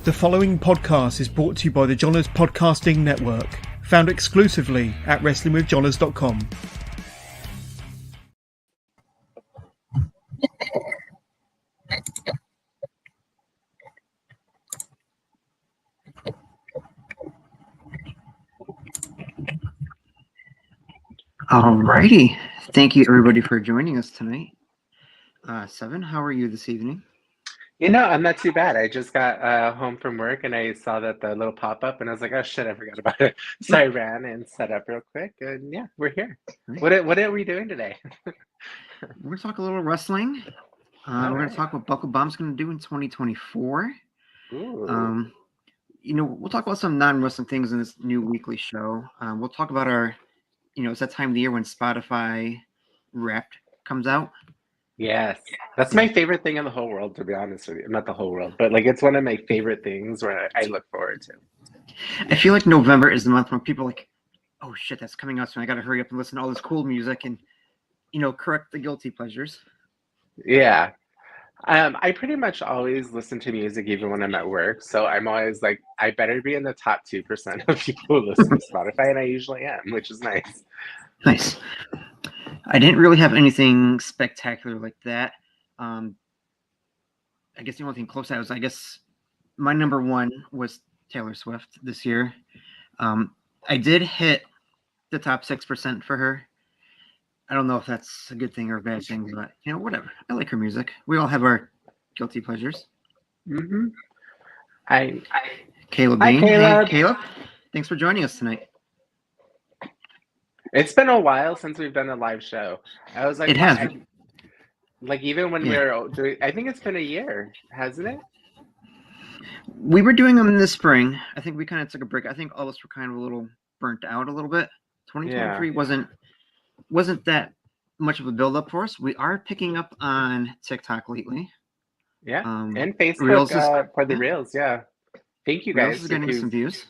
The following podcast is brought to you by the Johners Podcasting Network, found exclusively at WrestlingWithJohners.com. Alrighty. Thank you everybody for joining us tonight. Seven, how are you this evening? You know, I'm not too bad. I just got home from work and I saw that the little pop-up and I was like, oh shit, I forgot about it. So I ran and set up real quick and yeah, we're here. Right. What are we doing today? We're going to talk a little wrestling. We're going to talk what Buckle Bomb's going to do in 2024. Ooh. We'll talk about some non-wrestling things in this new weekly show. We'll talk about our, it's that time of the year when Spotify Wrapped comes out. Yes. That's my favorite thing in the whole world, to be honest with you. Not the whole world, but like it's one of my favorite things where I look forward to. I feel like November is the month when people are like, oh shit, that's coming out soon. I got to hurry up and listen to all this cool music and, correct the guilty pleasures. Yeah. I pretty much always listen to music even when I'm at work. So I'm always like, I better be in the top 2% of people who listen to Spotify, and I usually am, which is nice. Nice. I didn't really have anything spectacular like that. I guess the only thing close to that was, my number one was Taylor Swift this year. I did hit the top 6% for her. I don't know if that's a good thing or a bad thing, but whatever. I like her music. We all have our guilty pleasures. Mm-hmm. Caleb Hi, Bean. Caleb. Hey, Caleb. Thanks for joining us tonight. It's been a while since we've done a live show. I was like, It has. Even when we were doing, I think it's been a year, hasn't it? We were doing them in the spring. I think we kind of took a break. I think all of us were kind of a little burnt out a little bit. 2023 wasn't that much of a build-up for us. We are picking up on TikTok lately. Yeah, and Facebook for the Reels. Yeah, thank you guys. Reels is getting some views.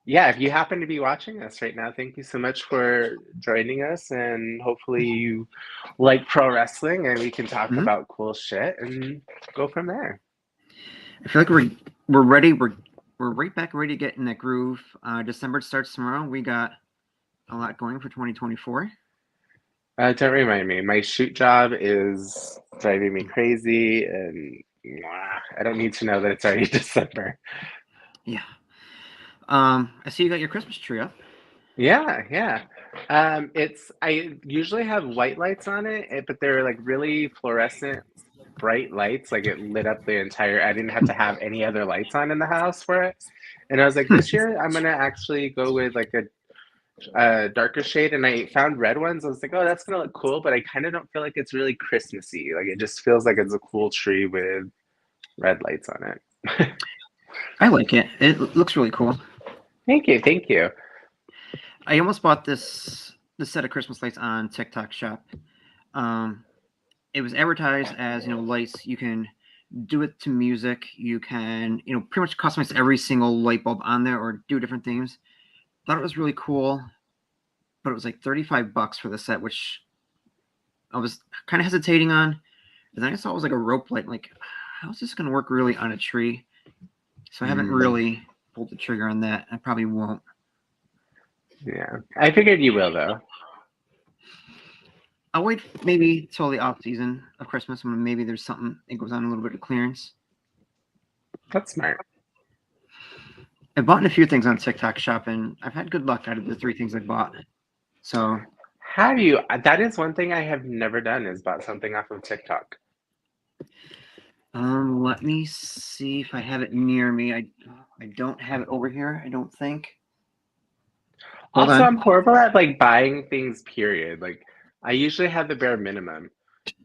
Yeah, if you happen to be watching us right now, thank you so much for joining us, and hopefully you like pro wrestling, and we can talk about cool shit and go from there. I feel like we're ready. We're right back ready to get in that groove. December starts tomorrow. We got a lot going for 2024. Don't remind me. My shoot job is driving me crazy, and I don't need to know that it's already December. Yeah. I see you got your Christmas tree up. Yeah. I usually have white lights on it, but they're like really fluorescent, bright lights. Like it lit up the entire. I didn't have to have any other lights on in the house for it. And I was like, this year I'm gonna actually go with like a darker shade, and I found red ones. I was like, oh, that's gonna look cool, but I kind of don't feel like it's really Christmassy. Like it just feels like it's a cool tree with red lights on it. I like it. It looks really cool. Thank you. I almost bought this set of Christmas lights on TikTok Shop. It was advertised as lights. You can do it to music. You can pretty much customize every single light bulb on there or do different things. Thought it was really cool, but it was like $35 for the set, which I was kind of hesitating on. And then I saw it was like a rope light. Like, how's this going to work really on a tree? So I haven't really pulled the trigger on that. I probably won't. Yeah, I figured you will though. I'll wait maybe till the off season of Christmas when maybe there's something that goes on a little bit of clearance. That's smart. I've bought a few things on TikTok Shop, and I've had good luck out of the 3 things I bought. So, have you? That is one thing I have never done, is bought something off of TikTok. Let me see if I have it near me. I don't have it over here, I don't think. Also, I'm horrible at like buying things, period. Like I usually have the bare minimum.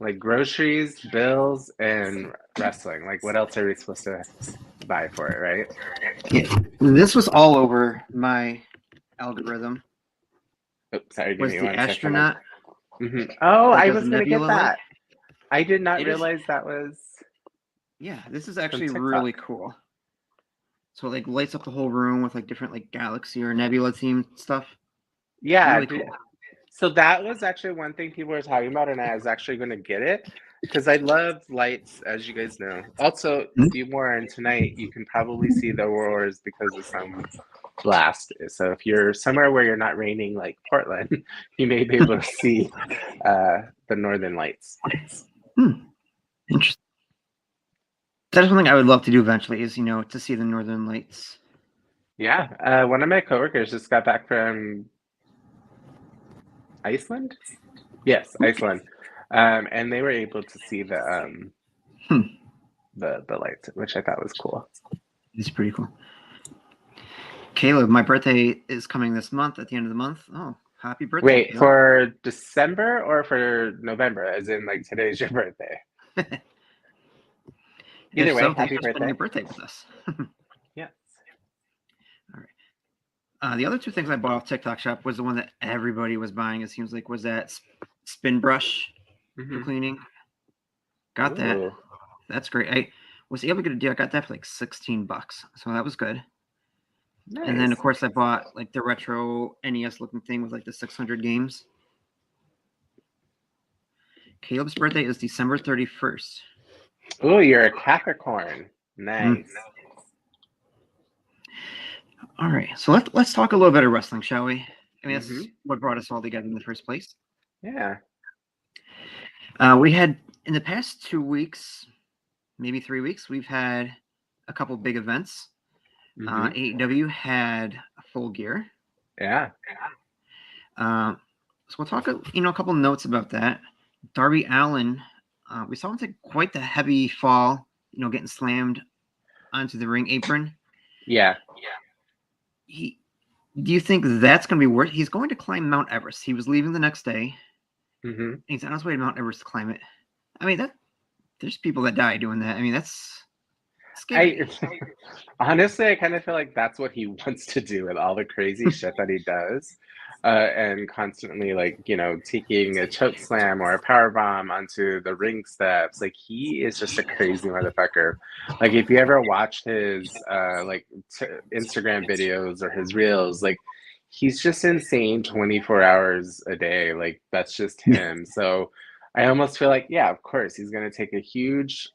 Like groceries, bills, and wrestling. Like what else are we supposed to buy for it, right? Yeah. This was all over my algorithm. Oops, sorry, was the astronaut. Oh, I was going to get that. I did not realize that was... Yeah, this is actually really cool. So it like lights up the whole room with like different like galaxy or nebula themed stuff. Yeah, really cool. So that was actually one thing people were talking about, and I was actually going to get it. because I love lights, as you guys know. Also, Mhm. be warned, tonight you can probably see the auroras because of some blast. So if you're somewhere where you're not raining like Portland, you may be able to see the northern lights. Hmm. Interesting. That is something I would love to do eventually. Is to see the northern lights. Yeah, one of my coworkers just got back from Iceland. Yes, Iceland, and they were able to see Hmm. the lights, which I thought was cool. It's pretty cool. Caleb, my birthday is coming this month at the end of the month. Oh, happy birthday! Wait, Caleb. for December or for November? As in, like, today's your birthday. Either If way, so, thanks happy for spending birthday. your birthday with us. Yes. All right. The other two things I bought off TikTok Shop was the one that everybody was buying. It seems like was that spin brush for cleaning. Got that. Ooh, That's great. I was able to get a deal. I got that for like $16, so that was good. And then of nice. course I bought like the retro NES looking thing with like the 600 games. Caleb's birthday is December 31st. Ooh, you're a Capricorn. Nice. All right, so let's talk a little bit of wrestling, shall we? I mean, that's Mhm. what brought us all together in the first place. Yeah. We had in the past 2 weeks, maybe 3 weeks, we've had a couple big events. Mhm. AEW had Full Gear. Yeah. So we'll talk, a couple notes about that. Darby Allin, we saw him take quite the heavy fall, getting slammed onto the ring apron. Yeah. Do you think that's going to be worth? He's going to climb Mount Everest. He was leaving the next day. Mhm. He's on his way to Mount Everest to climb it. I mean, there's people that die doing that. I mean, that's scary. Honestly, I kind of feel like that's what he wants to do with all the crazy shit that he does, and constantly like taking a choke slam or a power bomb onto the ring steps. Like he is just a crazy motherfucker. Like if you ever watch his Instagram videos or his reels, like he's just insane 24 hours a day. Like that's just him. So I almost feel like yeah, of course he's gonna take a huge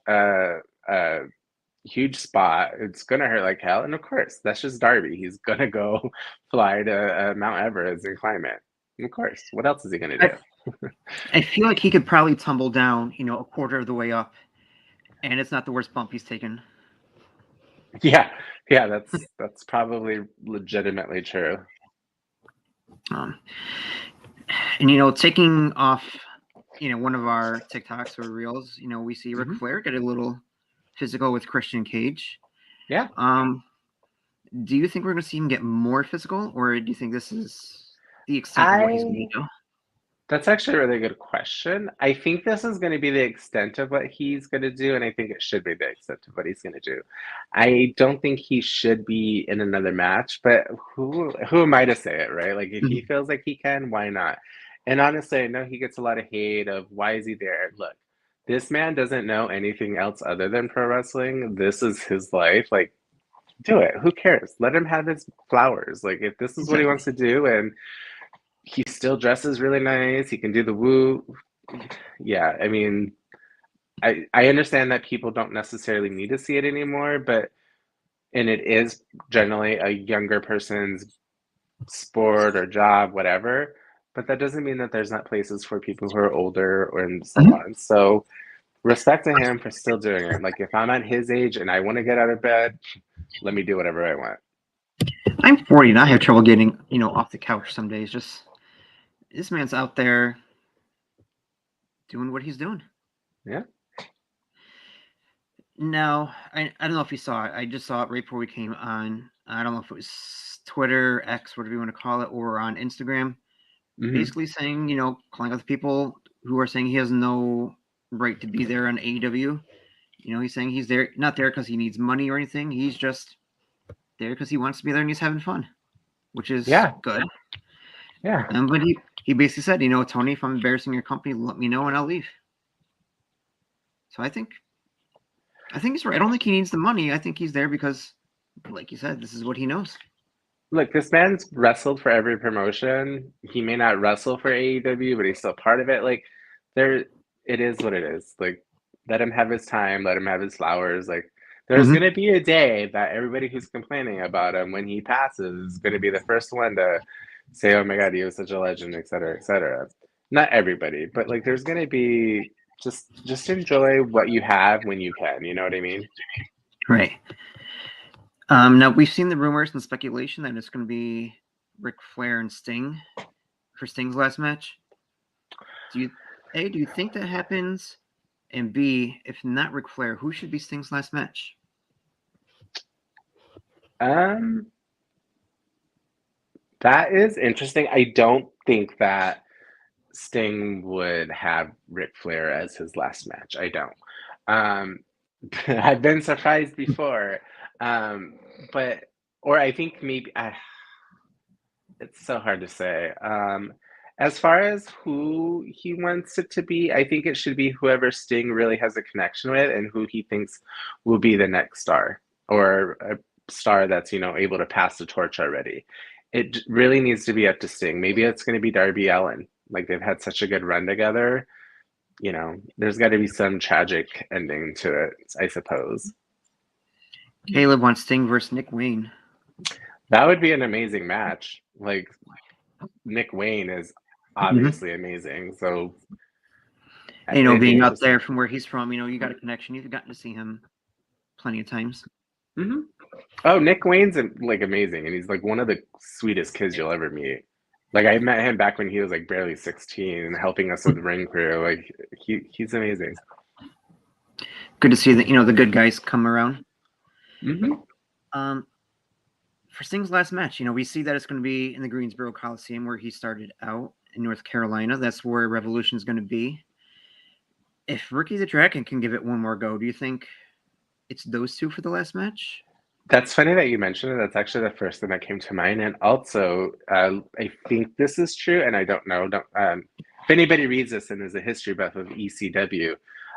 spot. It's gonna hurt like hell, and of course, that's just Darby. He's gonna go fly to Mount Everest and climb it. Of course, what else is he gonna do? I feel like he could probably tumble down, a quarter of the way up, and it's not the worst bump he's taken. Yeah, yeah, that's probably legitimately true. And taking off, one of our TikToks or reels, we see Ric Flair get a little physical with Christian Cage. Yeah. Do you think we're going to see him get more physical, or do you think this is the extent of what he's going to do? That's actually a really good question. I think this is going to be the extent of what he's going to do, and I think it should be the extent of what he's going to do. I don't think he should be in another match, but who am I to say it, right? Like if he feels like he can, why not? And honestly, I know he gets a lot of hate of why is he there? Look, this man doesn't know anything else other than pro wrestling. This is his life. Like, do it. Who cares? Let him have his flowers. Like if this is what he wants to do and he still dresses really nice. He can do the woo. Yeah, I mean, I understand that people don't necessarily need to see it anymore, and it is generally a younger person's sport or job, whatever. But that doesn't mean that there's not places for people who are older or and so on. So respect to him for still doing it. Like if I'm at his age and I want to get out of bed, let me do whatever I want. I'm 40 and I have trouble getting, off the couch some days. Just this man's out there doing what he's doing. Yeah. No, I don't know if you saw it. I just saw it right before we came on. I don't know if it was Twitter, X, whatever you want to call it, or on Instagram. Basically saying, calling out the people who are saying he has no right to be there on AEW. He's saying he's there, not there because he needs money or anything. He's just there because he wants to be there and he's having fun, which is good. Yeah. But he basically said, Tony, if I'm embarrassing your company, let me know and I'll leave. So I think he's right. I don't think he needs the money. I think he's there because, like you said, this is what he knows. Look, this man's wrestled for every promotion. He may not wrestle for AEW, but he's still part of it. Like, it is what it is. Like, let him have his time, let him have his flowers. Like, there's Mhm. gonna be a day that everybody who's complaining about him when he passes is gonna be the first one to say, "Oh my God, he was such a legend," et cetera, et cetera. Not everybody, but like, there's gonna be just enjoy what you have when you can. You know what I mean? Right. Now we've seen the rumors and speculation that it's going to be Ric Flair and Sting for Sting's last match. Do you think that happens? And B, if not Ric Flair, who should be Sting's last match? Um, that is interesting. I don't think that Sting would have Ric Flair as his last match. I don't. Um, I've been surprised before, um, but or I think maybe it's so hard to say. As far as who he wants it to be, I think it should be whoever Sting really has a connection with and who he thinks will be the next star or a star that's, able to pass the torch already. It really needs to be up to Sting. Maybe it's going to be Darby Allin. Like they've had such a good run together. There's got to be some tragic ending to it, I suppose. Caleb wants Sting versus Nick Wayne. That would be an amazing match. Like Nick Wayne is obviously amazing. So Being out there from where he's from, you got a connection. You've gotten to see him plenty of times. Mm-hmm. Oh, Nick Wayne's like amazing, and he's like one of the sweetest kids you'll ever meet. Like I met him back when he was like barely 16 and helping us with the ring crew. Like he's amazing. Good to see that the good guys come around. Mm-hmm. For Sting's last match, we see that it's going to be in the Greensboro Coliseum where he started out in North Carolina. That's where Revolution is going to be. If Ricky the Dragon can give it one more go, do you think it's those two for the last match? That's funny that you mentioned it. That's actually the first thing that came to mind. And also, I think this is true, and I don't know. If anybody reads this and is a history buff of ECW,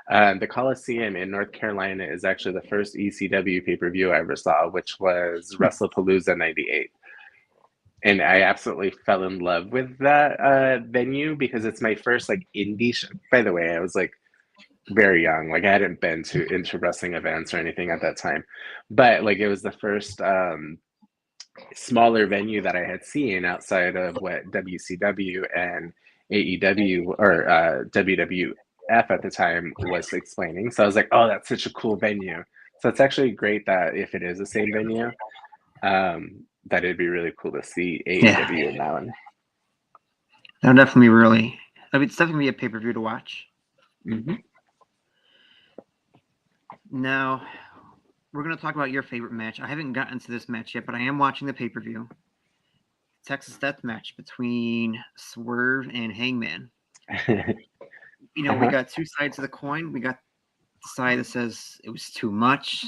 the Coliseum in North Carolina is actually the first ECW pay-per-view I ever saw, which was WrestlePalooza '98. And I absolutely fell in love with that venue because it's my first like indie show. By the way, I was like very young. Like I hadn't been into wrestling events or anything at that time, but like it was the first smaller venue that I had seen outside of what WCW and AEW or WWF at the time was explaining. So I was like, oh, that's such a cool venue. So it's actually great that if it is the same venue, that it'd be really cool to see AEW in that one. That would definitely it's definitely be a pay-per-view to watch. Mm-hmm. Now, we're going to talk about your favorite match. I haven't gotten to this match yet, but I am watching the pay-per-view. Texas Death Match between Swerve and Hangman. We got two sides of the coin. We got the side that says it was too much,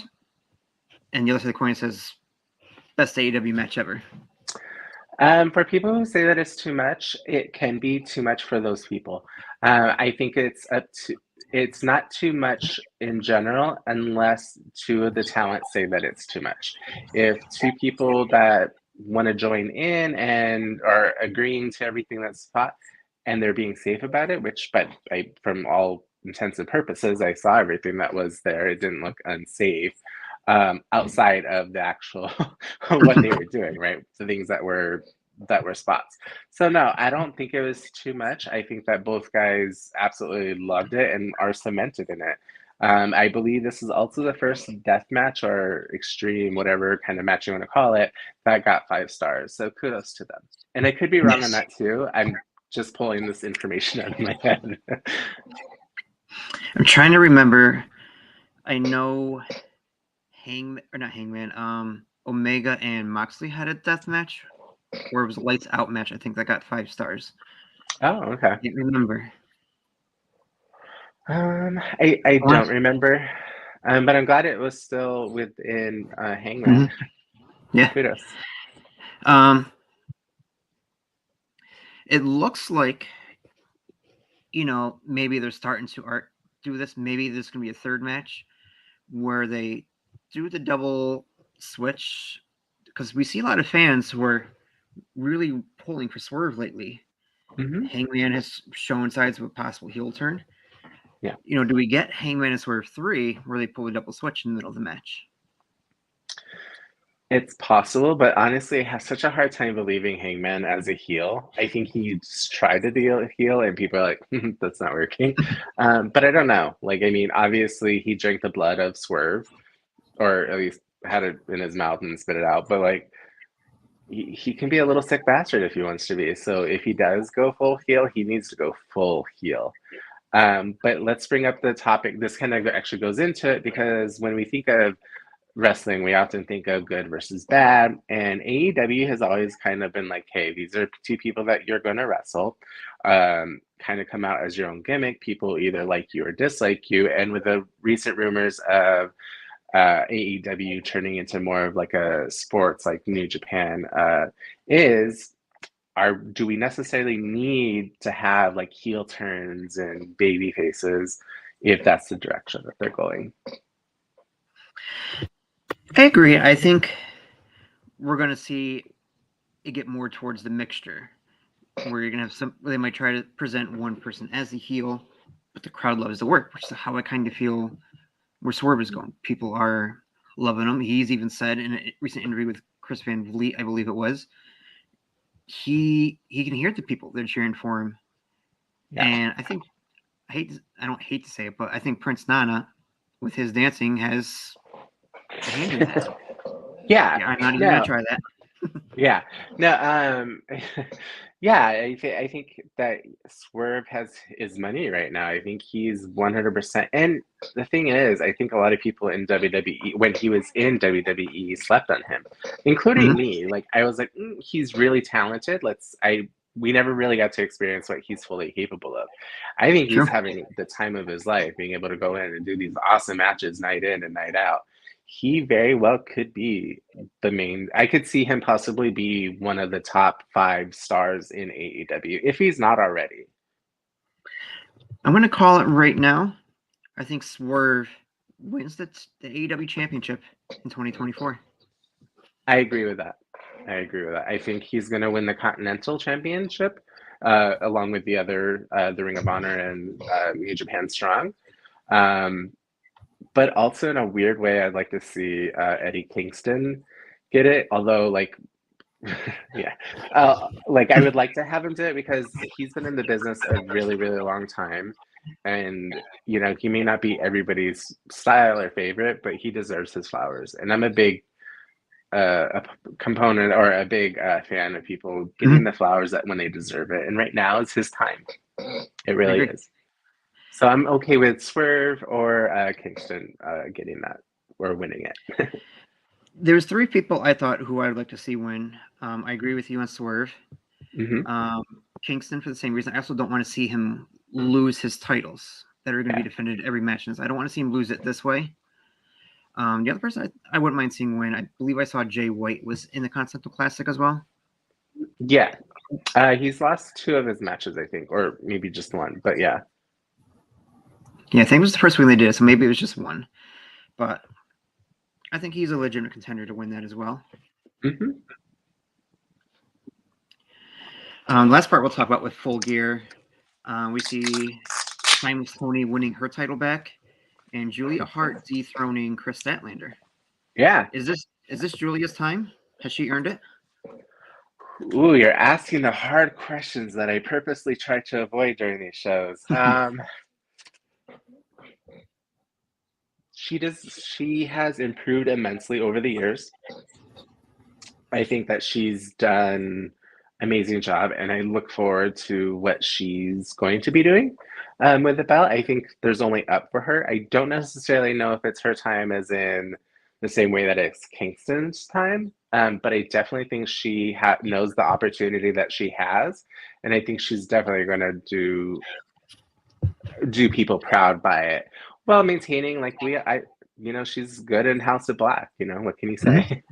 and the other side of the coin says best AEW match ever. For people who say that it's too much, it can be too much for those people. I think it's not too much in general unless two of the talents say that it's too much. If two people that want to join in and are agreeing to everything that's taught and they're being safe about it, but from all intents and purposes, I saw everything that was there. It didn't look unsafe. Outside of the actual what they were doing, right? The things that were spots. So no, I don't think it was too much. I think that both guys absolutely loved it and are cemented in it. I believe this is also the first death match or extreme, whatever kind of match you want to call it, that got 5 stars. So kudos to them. And I could be wrong on that too. I'm just pulling this information out of my head. I'm trying to remember. I know Omega and Moxley had a death match, or it was a lights out match. I think that got 5 stars. Oh, okay. I can't remember. I don't remember, but I'm glad it was still within Hangman. Mm-hmm. Yeah. Kudos. It looks like, maybe they're starting to do this. Maybe there's going to be a third match where they do the double switch, because we see a lot of fans who are really pulling for Swerve lately. Mm-hmm. Hangman has shown signs of a possible heel turn. Yeah. Do we get Hangman and Swerve 3 where they pull a double switch in the middle of the match? It's possible, but honestly, I have such a hard time believing Hangman as a heel. I think he just tried to be a heel, and people are like, "That's not working." But I don't know. Like, I mean, obviously, he drank the blood of Swerve, or at least had it in his mouth and spit it out. But like, he can be a little sick bastard if he wants to be. So if he does go full heel, he needs to go full heel. But let's bring up the topic. This kind of actually goes into it because when we think of wrestling, we often think of good versus bad. And AEW has always kind of been like, hey, these are two people that you're going to wrestle. Kind of come out as your own gimmick. People either like you or dislike you. And with the recent rumors of AEW turning into more of like a sports like New Japan do we necessarily need to have like heel turns and baby faces if that's the direction that they're going? I agree. I think we're going to see it get more towards the mixture where you're going to have they might try to present one person as the heel, but the crowd loves the work, which is how I kind of feel where Swerve is going. People are loving him. He's even said in a recent interview with Chris Van Vliet, I believe it was, he can hear the people that are cheering for him. Yeah. And I think I don't hate to say it, but I think Prince Nana with his dancing has a hand in that. Yeah. I'm not even gonna try that. Yeah. No, yeah, I think that Swerve has his money right now. I think he's 100%. And the thing is, I think a lot of people in WWE, when he was in WWE, slept on him, including me. Like, I was like, he's really talented. We never really got to experience what he's fully capable of. I think he's having the time of his life, being able to go in and do these awesome matches night in and night out. He very well could be the main. I could see him possibly be one of the top 5 stars in AEW if he's not already. I'm going to call it right now. I think Swerve wins the AEW championship in 2024. I agree with that. I think he's going to win the Continental Championship along with the other, the Ring of Honor and New Japan Strong. But also in a weird way, I'd like to see Eddie Kingston get it. Although, like, yeah, like I would like to have him do it because he's been in the business a really, really long time, and he may not be everybody's style or favorite, but he deserves his flowers. And I'm a big a component or a big fan of people getting the flowers that when they deserve it. And right now is his time. It really is. So I'm okay with Swerve or Kingston getting that or winning it. There's 3 people I thought who I'd like to see win. I agree with you on Swerve. Kingston for the same reason. I also don't want to see him lose his titles that are going to be defended every match. I don't want to see him lose it this way. The other person I wouldn't mind seeing win, I believe I saw Jay White was in the Continental Classic as well. Yeah. He's lost 2 of his matches, I think, or maybe just 1, but yeah. Yeah, I think it was the first week they did it, so maybe it was just 1. But I think he's a legitimate contender to win that as well. The last part we'll talk about with Full Gear. We see Timeless Tony winning her title back, and Julia Hart dethroning Chris Statlander. Yeah. Is this Julia's time? Has she earned it? Ooh, you're asking the hard questions that I purposely try to avoid during these shows. She has improved immensely over the years. I think that she's done an amazing job, and I look forward to what she's going to be doing with the belt. I think there's only up for her. I don't necessarily know if it's her time as in the same way that it's Kingston's time, but I definitely think she knows the opportunity that she has, and I think she's definitely going to do people proud by it, while maintaining she's good in House of Black. What can you say?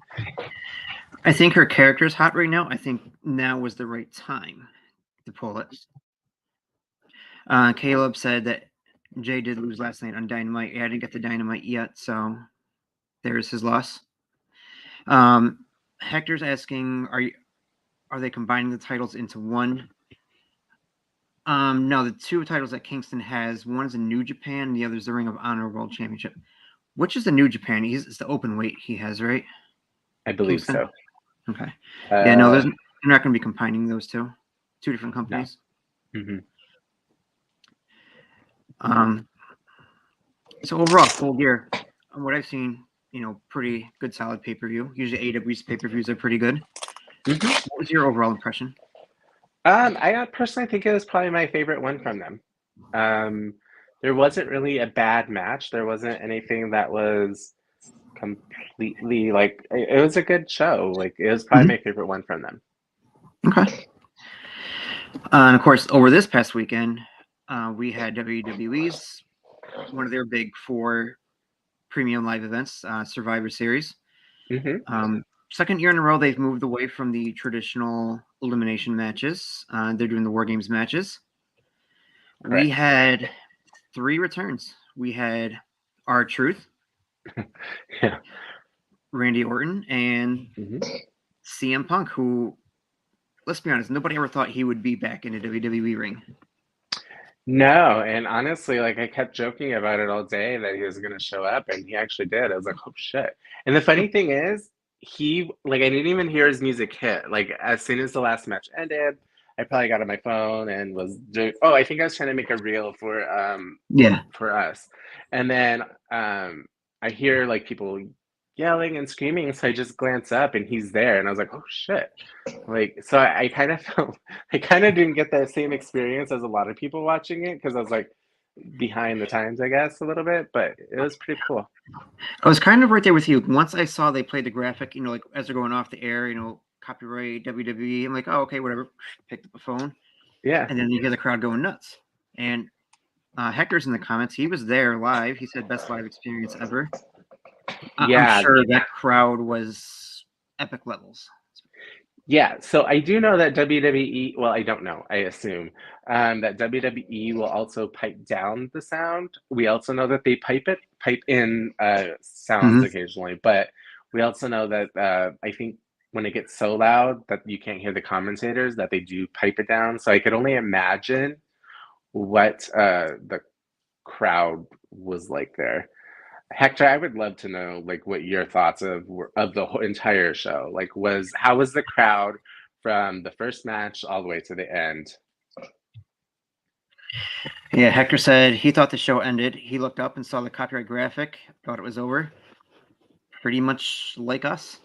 I think her character is hot right now. I think now was the right time to pull it. Caleb said that Jay did lose last night on Dynamite. I didn't get the Dynamite yet, so there's his loss. Hector's asking, are they combining the titles into one? No, the two titles that Kingston has, one is in New Japan, and the other is the Ring of Honor World Championship. Which is the New Japan? It's the open weight he has, right? I believe Kingston? so. Okay. Yeah, no, they're Uh, not going to be combining those two different no. companies. hmm So overall, Full Gear, from what I've seen, pretty good, solid pay-per-view. Usually AEW's pay-per-views are pretty good. What was your overall impression? I personally think it was probably my favorite one from them. There wasn't really a bad match. There wasn't anything that was completely like it was a good show. Like it was probably my favorite one from them. Okay. And of course, over this past weekend, we had WWE's one of their big 4 premium live events, Survivor Series. Second year in a row, they've moved away from the traditional elimination matches. They're doing the War Games matches. Correct. We had 3 returns. We had R-Truth, Yeah. Randy Orton, and CM Punk, who, let's be honest, nobody ever thought he would be back in a WWE ring. No, and honestly, like I kept joking about it all day that he was gonna show up, and he actually did. I was like, oh shit. And the funny thing is, I didn't even hear his music hit. Like as soon as the last match ended, I probably got on my phone and was doing, oh, I think I was trying to make a reel for us. And then I hear like people yelling and screaming, so I just glance up and he's there, and I was like, oh shit. Like, so I kind of felt, I kind of didn't get that same experience as a lot of people watching it because I was like behind the times, I guess, a little bit, but it was pretty cool. I was kind of right there with you. Once I saw they played the graphic, like as they're going off the air, copyright WWE, I'm like, oh, okay, whatever. Picked up the phone. Yeah. And then you hear the crowd going nuts. And Hector's in the comments. He was there live. He said best live experience ever. Yeah. I'm sure that crowd was epic levels. Yeah, so I do know that WWE, well, I don't know, I assume, that WWE will also pipe down the sound. We also know that they pipe in sounds occasionally, but we also know that I think when it gets so loud that you can't hear the commentators, that they do pipe it down. So I could only imagine what the crowd was like there. Hector, I would love to know like what your thoughts of the whole entire show. Like how was the crowd from the first match all the way to the end? Yeah, Hector said he thought the show ended. He looked up and saw the copyright graphic, thought it was over. Pretty much like us.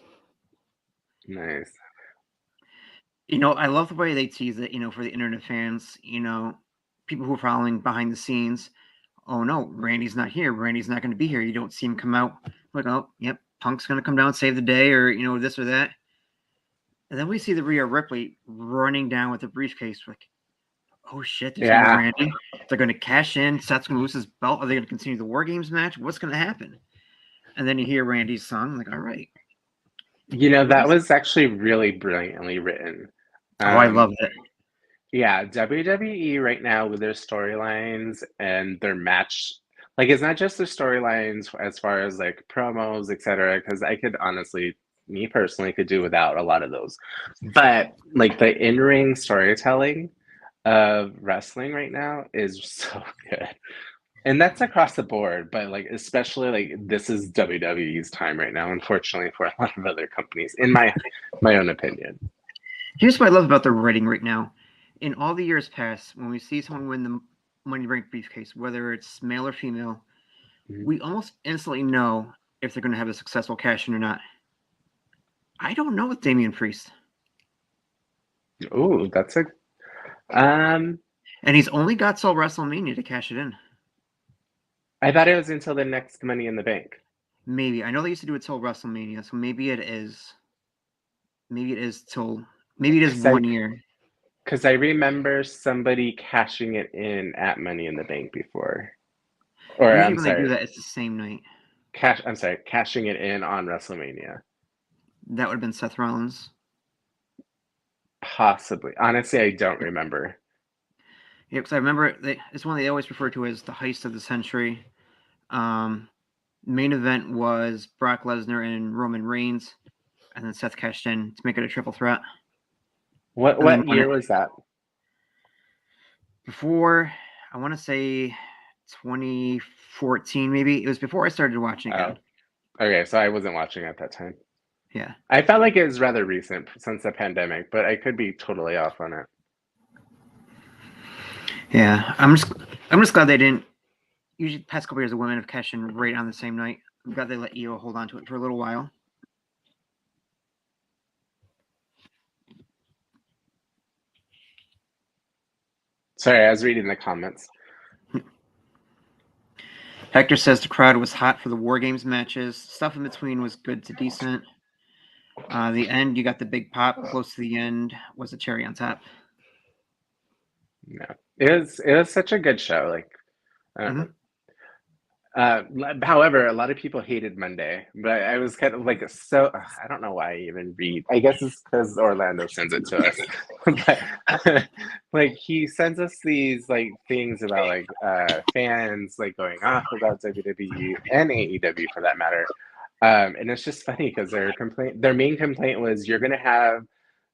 Nice. I love the way they tease it, for the internet fans, people who are following behind the scenes. Oh no, Randy's not here. Randy's not going to be here. You don't see him come out. Like, oh, yep, Punk's going to come down and save the day, or this or that. And then we see the Rhea Ripley running down with a briefcase. Like, oh shit, there's no Randy. They're going to cash in. Seth's going to lose his belt. Are they going to continue the War Games match? What's going to happen? And then you hear Randy's song. I'm like, all right. That was actually really brilliantly written. I loved it. Yeah, WWE right now with their storylines and their match, like it's not just the storylines as far as like promos, etc. Because I could honestly, me personally, could do without a lot of those. But like the in-ring storytelling of wrestling right now is so good. And that's across the board, but like especially like this is WWE's time right now, unfortunately for a lot of other companies, in my own opinion. Here's what I love about the writing right now. In all the years past, when we see someone win the Money in the Bank briefcase, whether it's male or female, we almost instantly know if they're going to have a successful cash in or not. I don't know with Damian Priest. Oh, that's a and he's only got till WrestleMania to cash it in. I thought it was until the next Money in the Bank. Maybe. I know they used to do it till WrestleMania, so maybe it is. Maybe it is 1 year. Because I remember somebody cashing it in at Money in the Bank before. Or usually I'm when sorry, they do that, it's the same night. Cashing it in on WrestleMania. That would have been Seth Rollins. Possibly. Honestly, I don't remember. Yeah, because I remember it's one they always refer to as the heist of the century. Main event was Brock Lesnar and Roman Reigns, and then Seth cashed in to make it a triple threat. What year was that? before, I want to say 2014, maybe. It was before I started watching again. Okay, so I wasn't watching at that time. Yeah. I felt like it was rather recent since the pandemic, but I could be totally off on it. Yeah. I'm just glad they didn't. Usually, the past couple years, the women have cashed in right on the same night. I'm glad they let Io hold on to it for a little while. Sorry, I was reading the comments. Hector says the crowd was hot for the War Games matches. Stuff in between was good to decent. The end, you got the big pop. Close to the end was a cherry on top. No, it was such a good show. Like, I don't know. However, a lot of people hated Monday, but I was kind of like, so I don't know why I even read. I guess it's because Orlando sends it to us. But like he sends us these like things about like fans like going off about WWE and AEW for that matter. And it's just funny because their main complaint was you're gonna have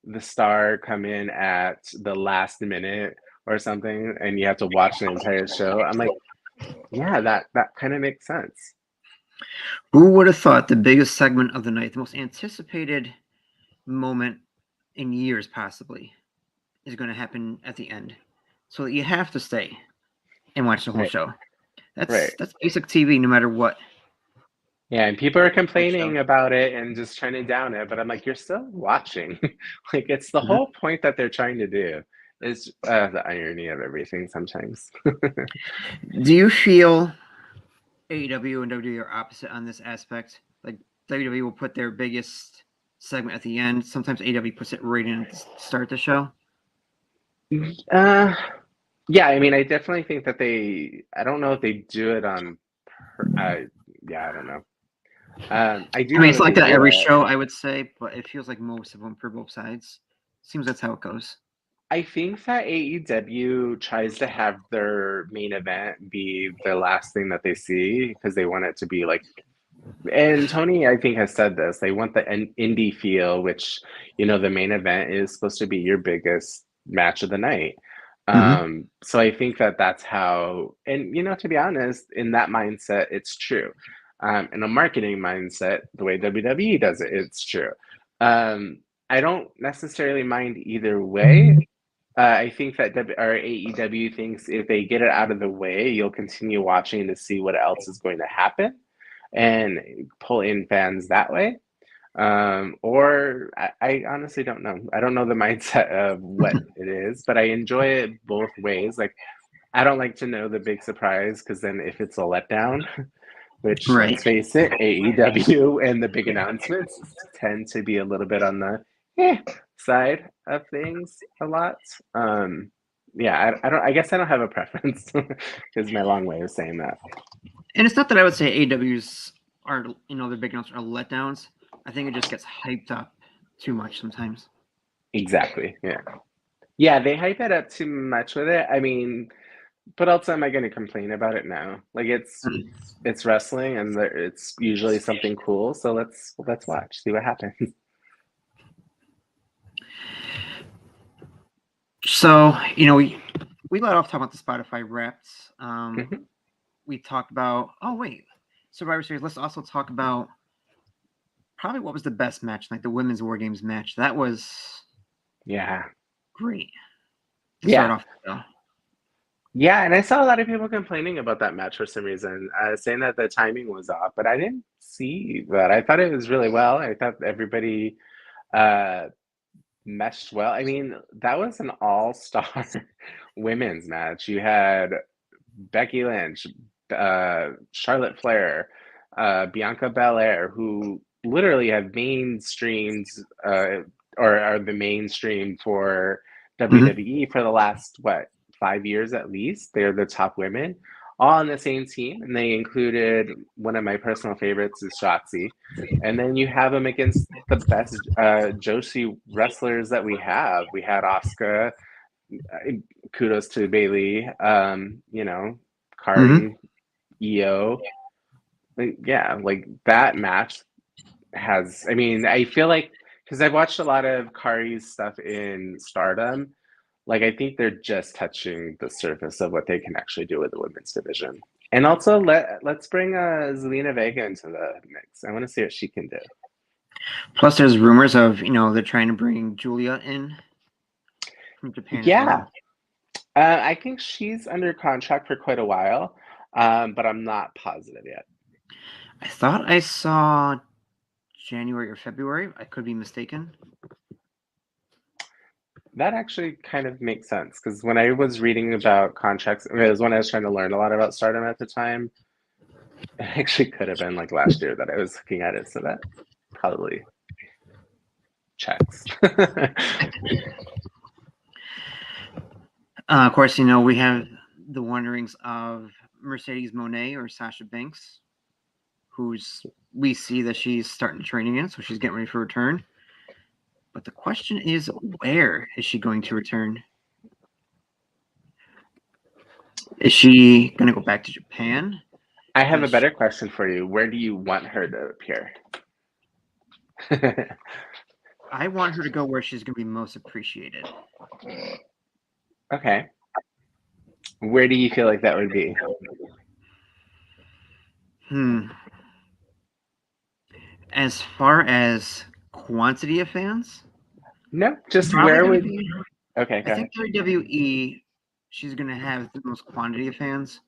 the star come in at the last minute or something, and you have to watch the entire show. I'm like, yeah, that kind of makes sense. Who would have thought the biggest segment of the night, the most anticipated moment in years, possibly, is going to happen at the end, so that you have to stay and watch the whole Right. show. That's Right. that's basic TV, no matter what. Yeah, and people are complaining about it and just trying to down it, but I'm like, you're still watching. Like, it's the whole point that they're trying to do. Is the irony of everything sometimes. Do you feel AEW and WWE are opposite on this aspect? Like WWE will put their biggest segment at the end. Sometimes AEW puts it right in to start the show. Yeah, I mean, I definitely think that I don't know if they do it on, yeah, I don't know. I do I know mean, it's that like they that do every it. show, I would say, but it feels like most of them for both sides. Seems that's how it goes. I think that AEW tries to have their main event be the last thing that they see because they want it to be like, and Tony, I think, has said this. They want the indie feel, which, the main event is supposed to be your biggest match of the night. So I think that that's how, and, to be honest, in that mindset, it's true. In a marketing mindset, the way WWE does it, it's true. I don't necessarily mind either way. I think that AEW thinks if they get it out of the way, you'll continue watching to see what else is going to happen and pull in fans that way. Or I honestly don't know. I don't know the mindset of what it is, but I enjoy it both ways. Like, I don't like to know the big surprise because then if it's a letdown, which Right. let's face it, AEW and the big announcements tend to be a little bit on the side of things a lot. Yeah, I guess I don't have a preference is my long way of saying that. And it's not that I would say AEW's are, their big announcements are letdowns. I think it just gets hyped up too much sometimes. Exactly. Yeah. Yeah, they hype it up too much with it. I mean, but also am I going to complain about it now? Like it's wrestling and it's usually something cool, so let's watch, see what happens. So, we let off talking about the Spotify Wrapped. Mhm. We talked about, Survivor Series. Let's also talk about probably what was the best match, like the Women's War Games match. That was Yeah. great. Yeah. Start off. Yeah, and I saw a lot of people complaining about that match for some reason, saying that the timing was off, but I didn't see that. I thought it was really well. I thought everybody meshed well. I mean, that was an all-star women's match. You had Becky Lynch, Charlotte Flair, Bianca Belair, who literally have mainstreamed or are the mainstream for WWE for the last 5 years at least. They're the top women, all on the same team, and they included one of my personal favorites is Shotzi, and then you have them against the best Joshi wrestlers that we have. We had Asuka. Kudos to Bailey. Cardi, Io. Yeah, like that match has. I mean, I feel like because I've watched a lot of Kari's stuff in Stardom, Like I think they're just touching the surface of what they can actually do with the women's division. And also let's bring Zelina Vega into the mix. I want to see what she can do. Plus, there's rumors of they're trying to bring Julia in from Japan as well. I think she's under contract for quite a while, but I'm not positive yet. I thought I saw January or February. I could be mistaken. That actually kind of makes sense because when I was reading about contracts, it was when I was trying to learn a lot about Stardom at the time. It actually could have been like last year that I was looking at it, so that probably checks. Of course, we have the wonderings of Mercedes Moné or Sasha Banks, we see that she's starting training in, so she's getting ready for return. But the question is, where is she going to return? Is she going to go back to Japan? I have a better question for you. Where do you want her to appear? I want her to go where she's going to be most appreciated. Okay. Where do you feel like that would be? As far as quantity of fans? No, just where would... Okay, go I think WWE, she's going to have the most quantity of fans.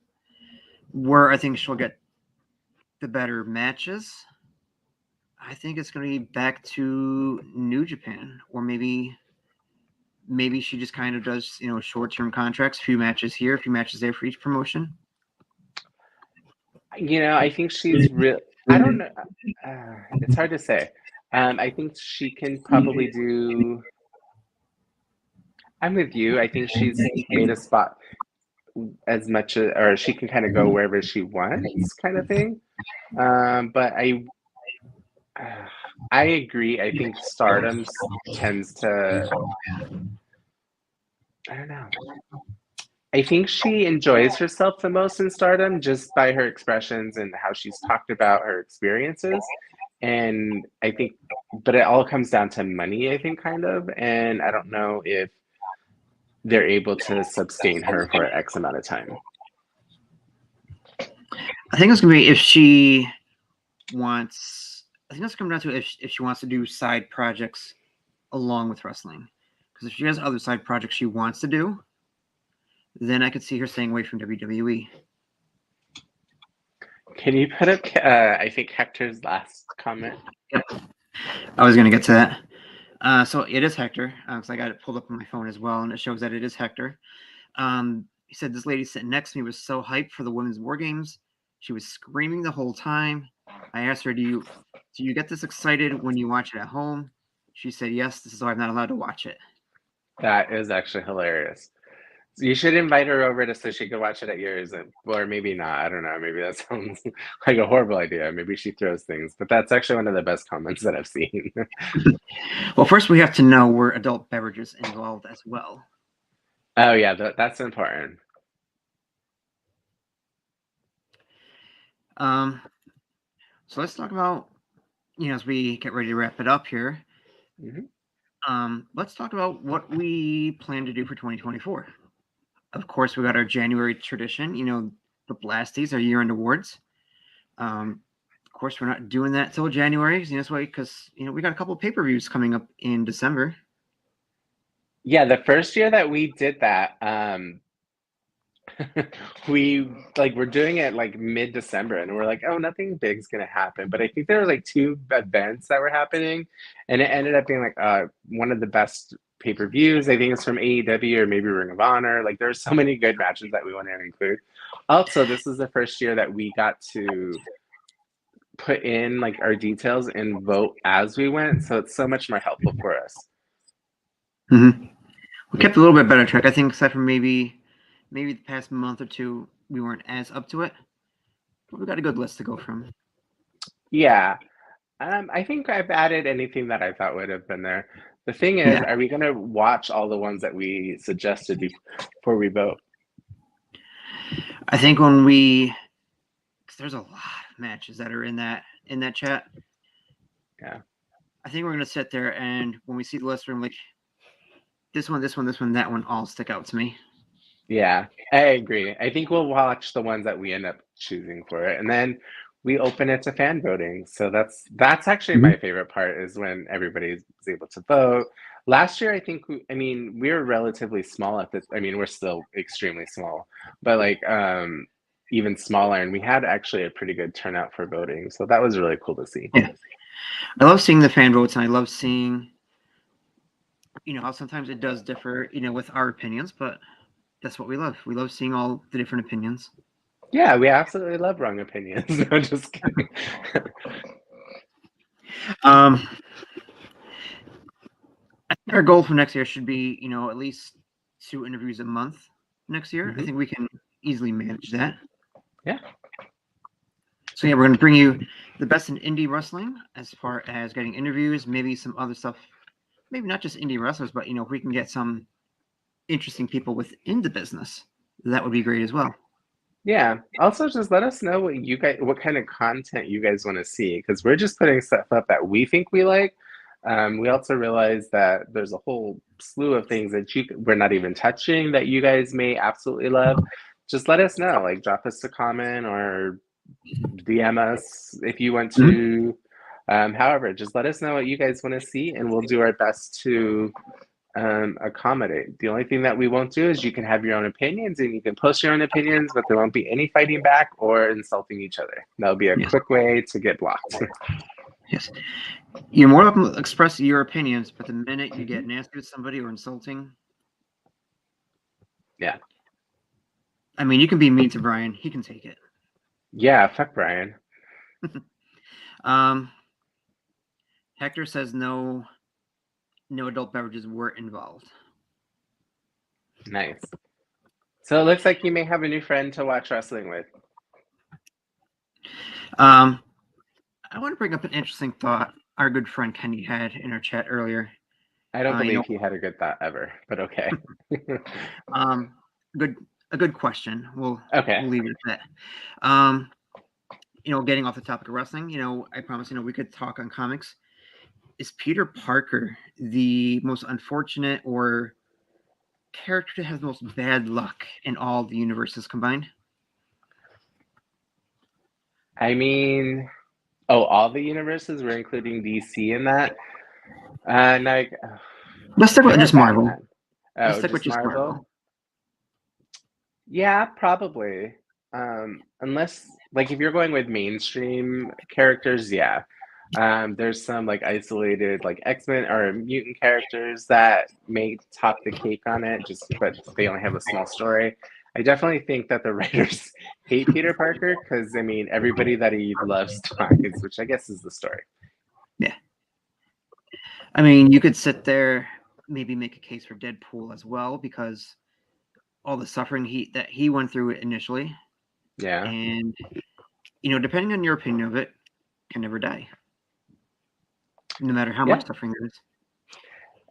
Where I think she'll get the better matches, I think it's going to be back to New Japan, or maybe she just kind of does, short-term contracts, a few matches here, a few matches there for each promotion. I think she's real. I don't know. It's hard to say. I think she can probably do. I'm with you. I think she's made a spot as much as, or she can kind of go wherever she wants, kind of thing. But I agree. I think Stardom tends to. I don't know. I think she enjoys herself the most in Stardom just by her expressions and how she's talked about her experiences. And I think, but it all comes down to money, I think, kind of. And I don't know if they're able to sustain her for X amount of time. I think it's going to be if she wants, I think it's coming down to if she wants to do side projects along with wrestling. Because if she has other side projects she wants to do, then I could see her staying away from WWE. Can you put up, I think, Hector's last comment? Yep. I was going to get to that. So it is Hector, because I got it pulled up on my phone as well, and it shows that it is Hector. He said, this lady sitting next to me was so hyped for the Women's War Games. She was screaming the whole time. I asked her, do you get this excited when you watch it at home? She said, yes, this is why I'm not allowed to watch it. That is actually hilarious. You should invite her over so she could watch it at yours, or maybe not. I don't know. Maybe that sounds like a horrible idea. Maybe she throws things, but that's actually one of the best comments that I've seen. Well, first we have to know were adult beverages involved as well. Oh yeah, that's important. So let's talk about, as we get ready to wrap it up here. Mm-hmm. Let's talk about what we plan to do for 2024. Of course, we got our January tradition, the Blasties, our year-end awards. Of course, we're not doing that till January, because we got a couple of pay-per-views coming up in December. Yeah, the first year that we did that, we're doing it like mid-December, and we're like, oh, nothing big's gonna happen. But I think there were like 2 events that were happening, and it ended up being like one of the best pay-per-views. I think it's from AEW or maybe Ring of Honor. Like there's so many good matches that we want to include. Also, this is the first year that we got to put in like our details and vote as we went, so it's so much more helpful for us. Mm-hmm. We kept a little bit better track, I think, except for maybe the past month or two we weren't as up to it, but we got a good list to go from. Yeah. I think I've added anything that I thought would have been there. The thing is, Are we going to watch all the ones that we suggested before we vote? I think because there's a lot of matches that are in that chat. Yeah. I think we're going to sit there, and when we see the list, we're like, this one, that one all stick out to me. Yeah, I agree. I think we'll watch the ones that we end up choosing for it, and then we open it to fan voting. So that's actually my favorite part is when everybody's able to vote. Last year, I think I mean, we were relatively small at this. I mean, we're still extremely small, but like even smaller, and we had actually a pretty good turnout for voting. So that was really cool to see. Yeah. I love seeing the fan votes, and I love seeing, how sometimes it does differ, with our opinions, but that's what we love. We love seeing all the different opinions. Yeah, we absolutely love wrong opinions. No, just kidding. I think our goal for next year should be, at least 2 interviews a month next year. I think we can easily manage that. Yeah. So yeah, we're going to bring you the best in indie wrestling as far as getting interviews, maybe some other stuff, maybe not just indie wrestlers, but if we can get some interesting people within the business, that would be great as well. Yeah. Also, just let us know what kind of content you guys want to see, because we're just putting stuff up that we think we like. We also realize that there's a whole slew of things that we're not even touching that you guys may absolutely love. Just let us know. Like, drop us a comment or DM us if you want to. However, just let us know what you guys want to see, and we'll do our best to accommodate. The only thing that we won't do is you can have your own opinions and you can post your own opinions, but there won't be any fighting back or insulting each other. That'll be a quick way to get blocked. Yes. You're more welcome to express your opinions, but the minute you get nasty with somebody or insulting, yeah. I mean, you can be mean to Brian. He can take it. Yeah, fuck Brian. Hector says no adult beverages were involved. Nice. So it looks like you may have a new friend to watch wrestling with. I want to bring up an interesting thought our good friend Kenny had in our chat earlier. I don't believe he had a good thought ever, but okay. A good question. We'll leave it at that. Getting off the topic of wrestling, I promise, we could talk on comics. Is Peter Parker the most unfortunate or character that has the most bad luck in all the universes combined? I mean, all the universes? We're including DC in that? Let's stick with just Marvel. Let's stick with just Marvel. Yeah, probably. Unless, like, if you're going with mainstream characters, yeah. There's some like isolated like X-Men or mutant characters that may top the cake on it, but they only have a small story. I definitely think that the writers hate Peter Parker because, I mean, everybody that he loves dies, which I guess is the story. Yeah. I mean, you could sit there, maybe make a case for Deadpool as well, because all the suffering that he went through initially. Yeah. And, depending on your opinion of it, can never die. No matter how much suffering there is.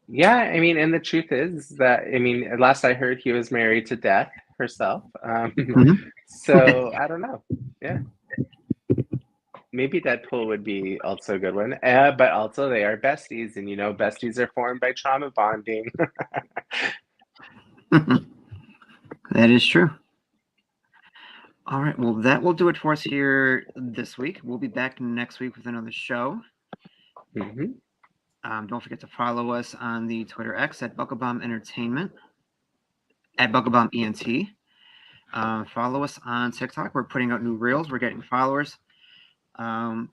Yeah, I mean, and the truth is that, I mean, at last I heard he was married to Death herself. So I don't know. Yeah. Maybe Deadpool would be also a good one. But also they are besties, and besties are formed by trauma bonding. That is true. All right. Well, that will do it for us here this week. We'll be back next week with another show. Don't forget to follow us on the Twitter X at Bucklebomb Entertainment, at Bucklebomb ENT. Follow us on TikTok. We're putting out new reels. We're getting followers. When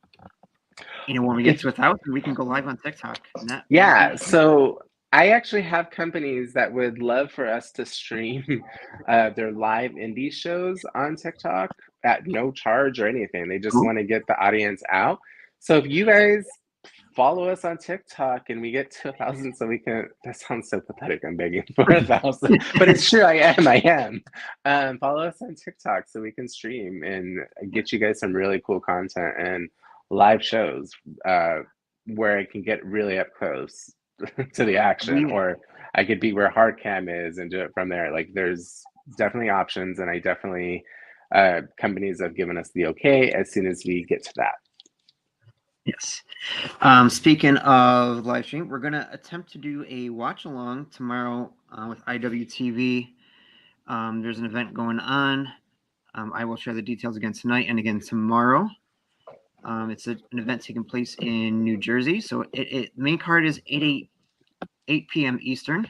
we get to 1,000, we can go live on TikTok. Yeah. So I actually have companies that would love for us to stream their live indie shows on TikTok at no charge or anything. They just want to get the audience out. So if you guys follow us on TikTok and we get to 1,000, so we can, that sounds so pathetic, I'm begging for 1,000, but it's true, I am. Follow us on TikTok so we can stream and get you guys some really cool content and live shows where I can get really up close to the action, or I could be where hard cam is and do it from there. Like, there's definitely options, and I definitely companies have given us the okay as soon as we get to that. Yes. Speaking of live stream, we're going to attempt to do a watch along tomorrow with IWTV. There's an event going on. I will share the details again tonight and again tomorrow. It's an event taking place in New Jersey. So main card is 8 p.m. Eastern.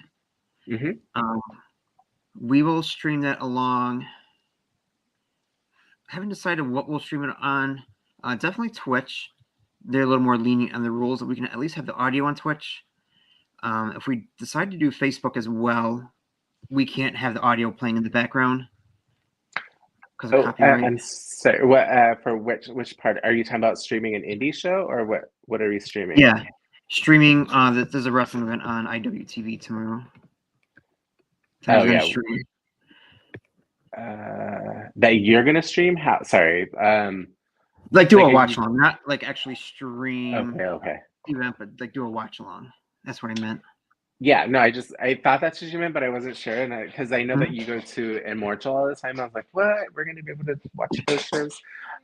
We will stream that along. I haven't decided what we'll stream it on. Definitely Twitch. They're a little more lenient on the rules that we can at least have the audio on Twitch. If we decide to do Facebook as well, we can't have the audio playing in the background because of copyright. I'm sorry. What for which part are you talking about? Streaming an indie show or what? What are we streaming? Yeah, streaming. There's a wrestling event on IWTV tomorrow. Oh yeah. That you're gonna stream? How? Sorry. Like do a watch along, not like actually stream. Okay. Event, but like do a watch along. That's what I meant. Yeah, no, I thought that's what you meant, but I wasn't sure, and because I know that you go to Immortal all the time, I was like, what? We're gonna be able to watch those shows?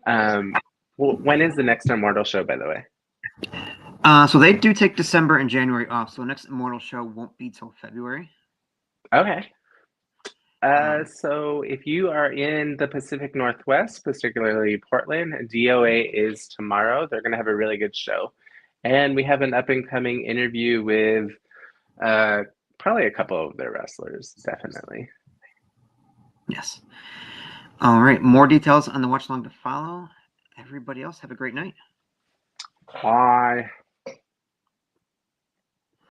Well, when is the next Immortal show, by the way? So they do take December and January off, so the next Immortal show won't be till February. Okay. So if you are in the Pacific Northwest, particularly Portland, DOA is tomorrow. They're gonna have a really good show, and we have an up and coming interview with. Probably a couple of their wrestlers, definitely. Yes. All right. More details on the watch along to follow. Everybody else, have a great night. Bye.